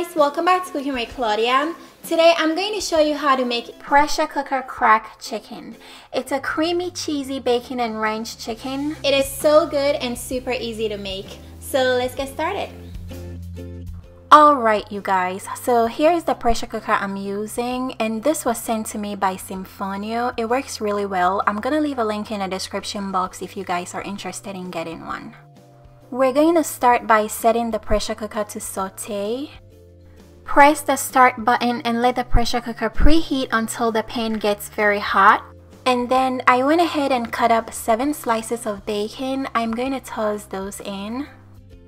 guys, welcome back to Cooking with Claudia. Today I'm going to show you how to make pressure cooker crack chicken. It's a creamy, cheesy bacon and ranch chicken. It is so good and super easy to make. So let's get started. Alright you guys, so here's the pressure cooker I'm using, and this was sent to me by Symphonio. It works really well. I'm gonna leave a link in the description box if you guys are interested in getting one. We're going to start by setting the pressure cooker to saute. Press the start button and let the pressure cooker preheat until the pan gets very hot. And then I went ahead and cut up 7 slices of bacon. I'm going to toss those in.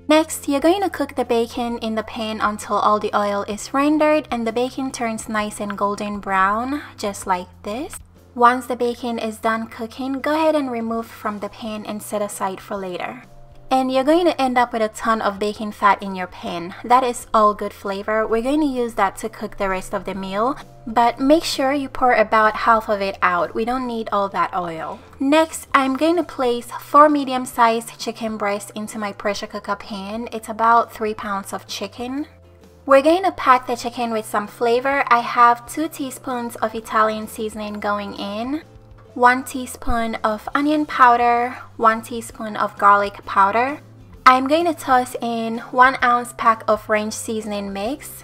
Next, you're going to cook the bacon in the pan until all the oil is rendered and the bacon turns nice and golden brown, just like this. Once the bacon is done cooking, go ahead and remove from the pan and set aside for later. And you're going to end up with a ton of bacon fat in your pan. That is all good flavor. We're going to use that to cook the rest of the meal, but make sure you pour about half of it out. We don't need all that oil. Next, I'm going to place 4 medium-sized chicken breasts into my pressure cooker pan. It's about 3 pounds of chicken. We're going to pack the chicken with some flavor. I have 2 teaspoons of Italian seasoning going in, 1 teaspoon of onion powder, 1 teaspoon of garlic powder. I'm going to toss in 1 ounce pack of ranch seasoning mix.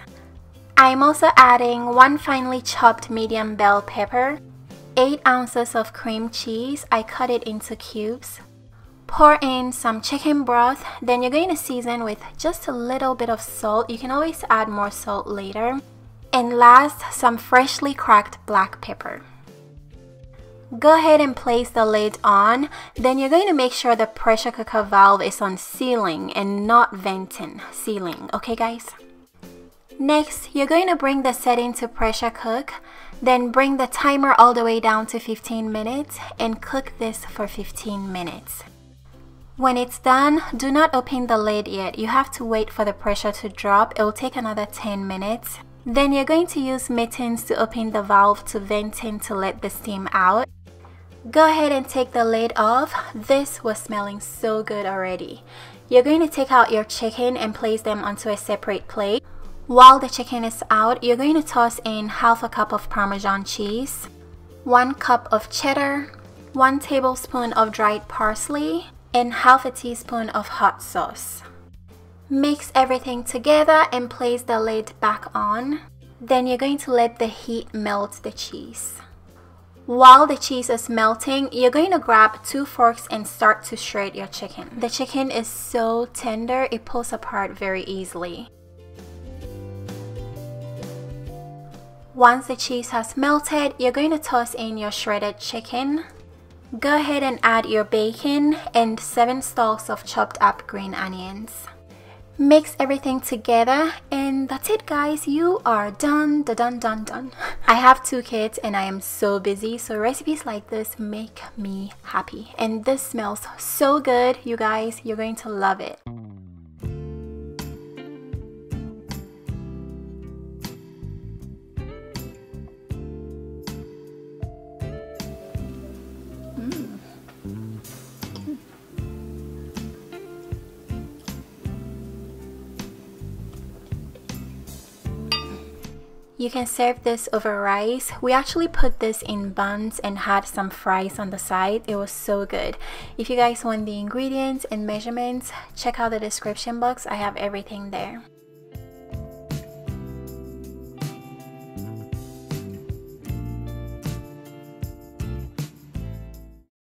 I'm also adding 1 finely chopped medium bell pepper, 8 ounces of cream cheese. I cut it into cubes. Pour in some chicken broth. Then you're going to season with just a little bit of salt. You can always add more salt later. And last, some freshly cracked black pepper. Go ahead and place the lid on. Then you're going to make sure the pressure cooker valve is on sealing and not venting, sealing, okay guys? Next, you're going to bring the setting to pressure cook, then bring the timer all the way down to 15 minutes and cook this for 15 minutes. When it's done, do not open the lid yet. You have to wait for the pressure to drop. It will take another 10 minutes. Then you're going to use mittens to open the valve to venting to let the steam out. Go ahead and take the lid off. This was smelling so good already. You're going to take out your chicken and place them onto a separate plate. While the chicken is out, you're going to toss in half a cup of Parmesan cheese, 1 cup of cheddar, 1 tablespoon of dried parsley, and half a teaspoon of hot sauce. Mix everything together and place the lid back on. Then you're going to let the heat melt the cheese. While the cheese is melting, you're going to grab 2 forks and start to shred your chicken. The chicken is so tender, it pulls apart very easily. Once the cheese has melted, you're going to toss in your shredded chicken. Go ahead and add your bacon and 7 stalks of chopped up green onions. Mix everything together and that's it guys, you are done. I have 2 kids and I am so busy, so recipes like this make me happy. And this smells so good, you guys, you're going to love it. You can serve this over rice. We actually put this in buns and had some fries on the side. It was so good. If you guys want the ingredients and measurements, check out the description box. I have everything there.